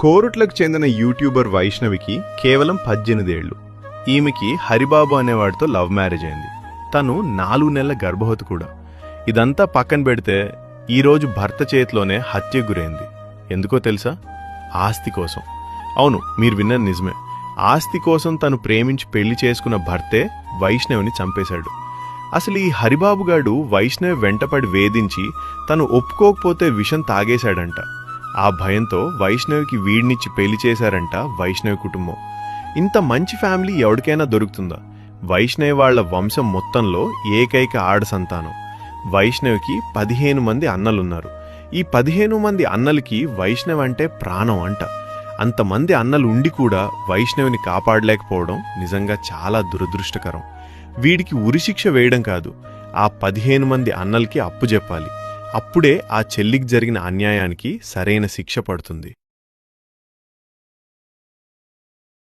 కోరుట్లకు చెందిన యూట్యూబర్ వైష్ణవికి కేవలం 18 ఏళ్లు. ఈమెకి హరిబాబు అనేవాడితో లవ్ మ్యారేజ్ అయింది. తను 4 నెలల గర్భవతి కూడా. ఇదంతా పక్కన పెడితే ఈరోజు భర్త చేతిలోనే హత్య గురైంది. ఎందుకో తెలుసా? ఆస్తి కోసం. అవును, మీరు విన్నది నిజమే. ఆస్తి కోసం తను ప్రేమించి పెళ్లి చేసుకున్న భర్తే వైష్ణవిని చంపేశాడు. అసలు ఈ హరిబాబుగాడు వైష్ణవి వెంటపడి వేధించి తను ఒప్పుకోకపోతే విషం తాగేశాడంట. ఆ భయంతో వైష్ణవికి వీడినిచ్చి పెళ్లి చేశారంట వైష్ణవి కుటుంబం. ఇంత మంచి ఫ్యామిలీ ఎవరికైనా దొరుకుతుందా? వైష్ణవి వాళ్ల వంశం మొత్తంలో ఏకైక ఆడ సంతానం. వైష్ణవికి 15 మంది అన్నలున్నారు. ఈ 15 మంది అన్నలకి వైష్ణవి అంటే ప్రాణం అంట. అంతమంది అన్నలు ఉండి కూడా వైష్ణవిని కాపాడలేకపోవడం నిజంగా చాలా దురదృష్టకరం. వీడికి ఉరిశిక్ష వేయడం కాదు, ఆ 15 మంది అన్నలకి అప్పు చెప్పాలి. అప్పుడే ఆ చెల్లికి జరిగిన అన్యాయానికి సరైన శిక్ష పడుతుంది.